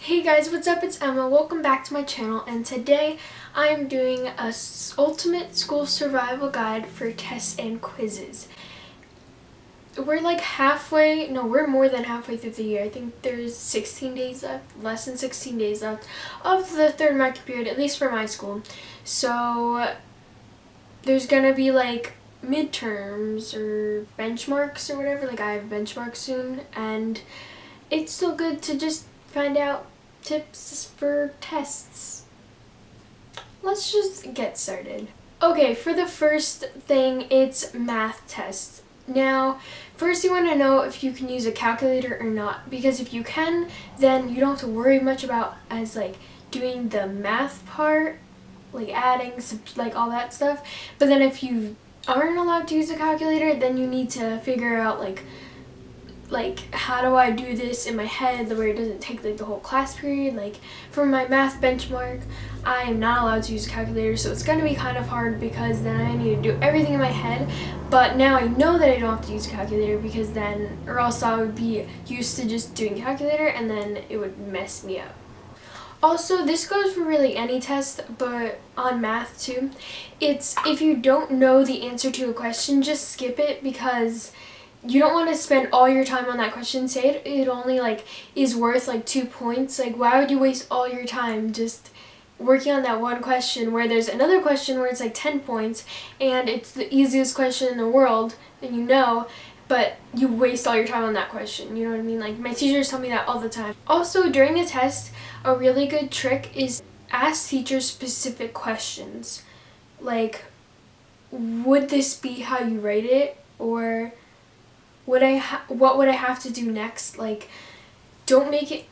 Hey guys, what's up? It's Emma. Welcome back to my channel, and today I am doing a ultimate school survival guide for tests and quizzes. We're like we're more than halfway through the year. I think there's 16 days left, less than 16 days left of the third marking period, at least for my school. So there's gonna be like midterms or benchmarks or whatever. Like I have benchmarks soon, and it's still good to just find out tips for tests. Let's just get started. Okay, for the first thing, it's math tests. Now, first you want to know if you can use a calculator or not, because if you can, then you don't have to worry much about doing the math part, like adding, like all that stuff. But then if you aren't allowed to use a calculator, then you need to figure out like how do I do this in my head where it doesn't take like the whole class period. Like for my math benchmark, I am not allowed to use a calculator, so it's going to be kind of hard because then I need to do everything in my head. But now I know that I don't have to use a calculator, because then, or else I would be used to just doing a calculator and then it would mess me up. Also, this goes for really any test, but on math too. It's if you don't know the answer to a question, just skip it, because you don't want to spend all your time on that question. Say it only is worth 2 points. Like, why would you waste all your time just working on that one question where there's another question where it's 10 points and it's the easiest question in the world and but you waste all your time on that question. You know what I mean? Like, my teachers tell me that all the time. Also, during a test, a really good trick is ask teachers specific questions. Like, would this be how you write it? Or what would I have to do next? Like, don't make it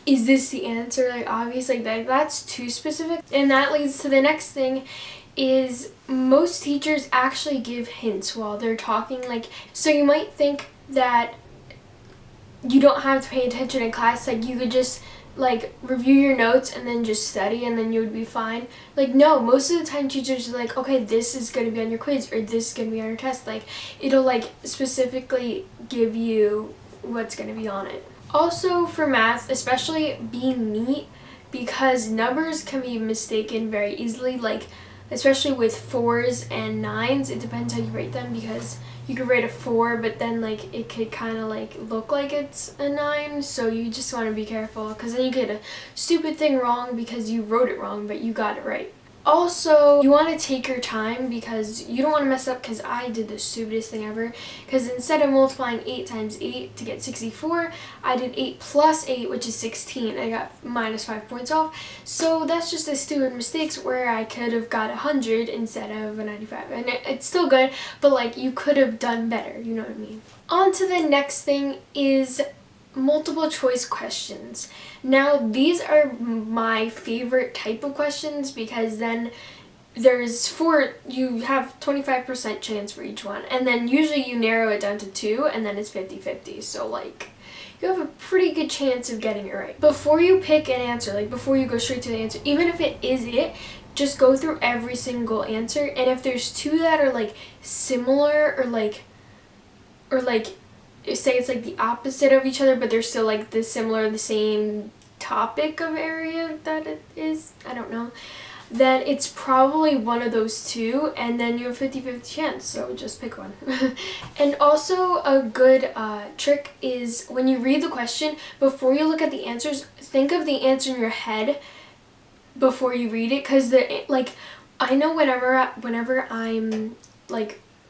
is this the answer? Obvious, that's too specific. And that leads to the next thing, is most teachers actually give hints while they're talking. So you might think that you don't have to pay attention in class. You could just review your notes and then just study and then you would be fine. No, most of the time teachers are okay, this is going to be on your quiz or this is going to be on your test. It'll specifically give you what's going to be on it. Also for math, especially be neat, because numbers can be mistaken very easily, especially with 4s and 9s. It depends how you rate them, because you could rate a 4 but then it could kind of look like it's a 9, so you just want to be careful, because then you get a stupid thing wrong because you wrote it wrong but you got it right. Also, you want to take your time, because you don't want to mess up, because I did the stupidest thing ever, because instead of multiplying 8 times 8 to get 64, I did 8 plus 8, which is 16. I got -5 points off. So that's just a stupid mistake where I could have got 100 instead of a 95. And it's still good, but you could have done better, you know what I mean? On to the next thing is multiple choice questions. Now, these are my favorite type of questions, because then you have 25% chance for each one, and then usually you narrow it down to 2 and then it's 50-50. So you have a pretty good chance of getting it right. Before you pick an answer, before you go straight to the answer, even if it is it, just go through every single answer, and if there's 2 that are similar or say it's the opposite of each other, but they're still the same topic of area that it is, I don't know, then it's probably one of those 2, and then you have 50-50 chance, so just pick one. And also a good trick is when you read the question, before you look at the answers, think of the answer in your head before you read it, because I know whenever I'm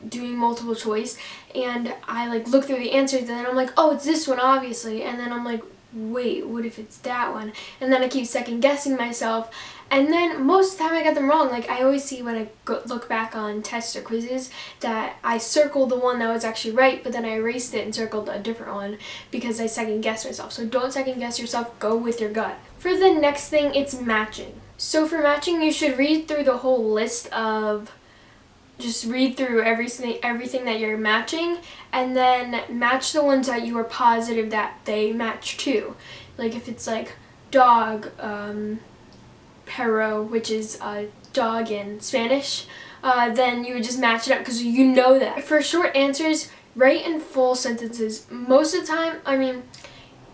doing multiple choice and I look through the answers, and then I'm oh, it's this one obviously, and then I'm wait, what if it's that one? And then I keep second guessing myself, and then most of the time I get them wrong. I always see when I look back on tests or quizzes that I circled the one that was actually right, but then I erased it and circled a different one because I second guessed myself. So don't second guess yourself, go with your gut. For the next thing, it's matching. So for matching, you should read through the whole list of just read through everything that you're matching, and then match the ones that you are positive that they match to. If it's dog, perro, which is dog in Spanish, then you would just match it up because you know that. For short answers, write in full sentences. Most of the time,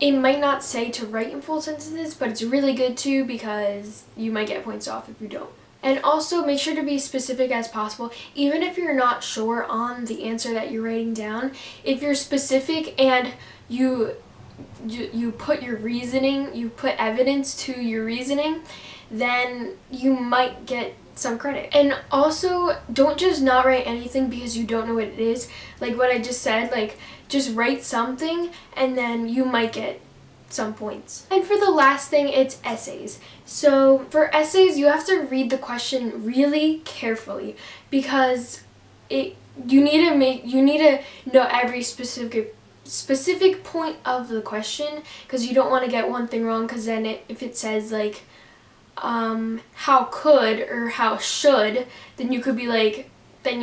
it might not say to write in full sentences, but it's really good to, because you might get points off if you don't. And also make sure to be specific as possible. Even if you're not sure on the answer that you're writing down, if you're specific and you put your reasoning, you put evidence to your reasoning, then you might get some credit. And also, don't just not write anything because you don't know what it is. Like what I just said, like just write something and then you might get some points. And for the last thing, it's essays. So for essays, you have to read the question really carefully, because you need to know every specific point of the question, because you don't want to get one thing wrong, because then if it says like how could or how should, then you could be like, then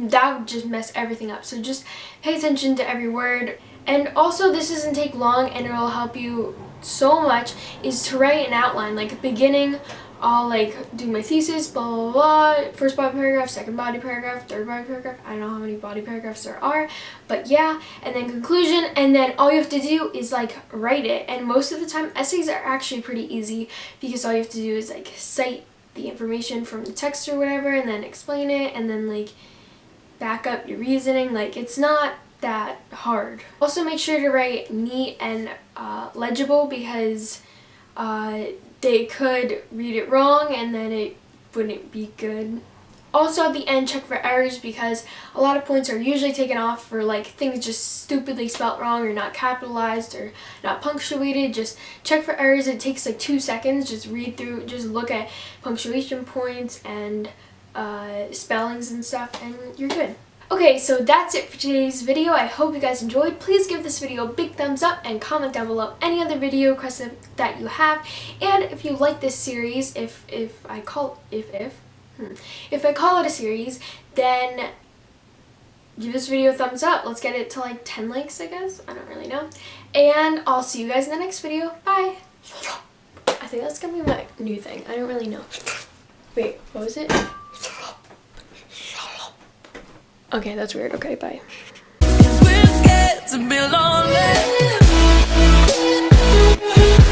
that would just mess everything up. So just pay attention to every word. And also, this doesn't take long and it'll help you so much, is to write an outline. Like beginning, I'll like do my thesis, blah blah blah, first body paragraph, second body paragraph, third body paragraph. I don't know how many body paragraphs there are, but yeah, and then conclusion, and then all you have to do is like write it. And most of the time essays are actually pretty easy, because all you have to do is like cite the information from the text or whatever, and then explain it, and then like back up your reasoning. Like it's not that hard. Also make sure to write neat and legible, because they could read it wrong and then it wouldn't be good. Also at the end, check for errors, because a lot of points are usually taken off for like things just stupidly spelt wrong or not capitalized or not punctuated. Just check for errors. It takes like 2 seconds. Just read through, just look at punctuation points and spellings and stuff, and you're good. Okay, so that's it for today's video. I hope you guys enjoyed. Please give this video a big thumbs up and comment down below any other video requests that you have. And if you like this series, if I call it a series, then give this video a thumbs up. Let's get it to like 10 likes, I guess. I don't really know. And I'll see you guys in the next video. Bye. I think that's gonna be my new thing. I don't really know. Wait, what was it? Okay, that's weird. Okay, bye.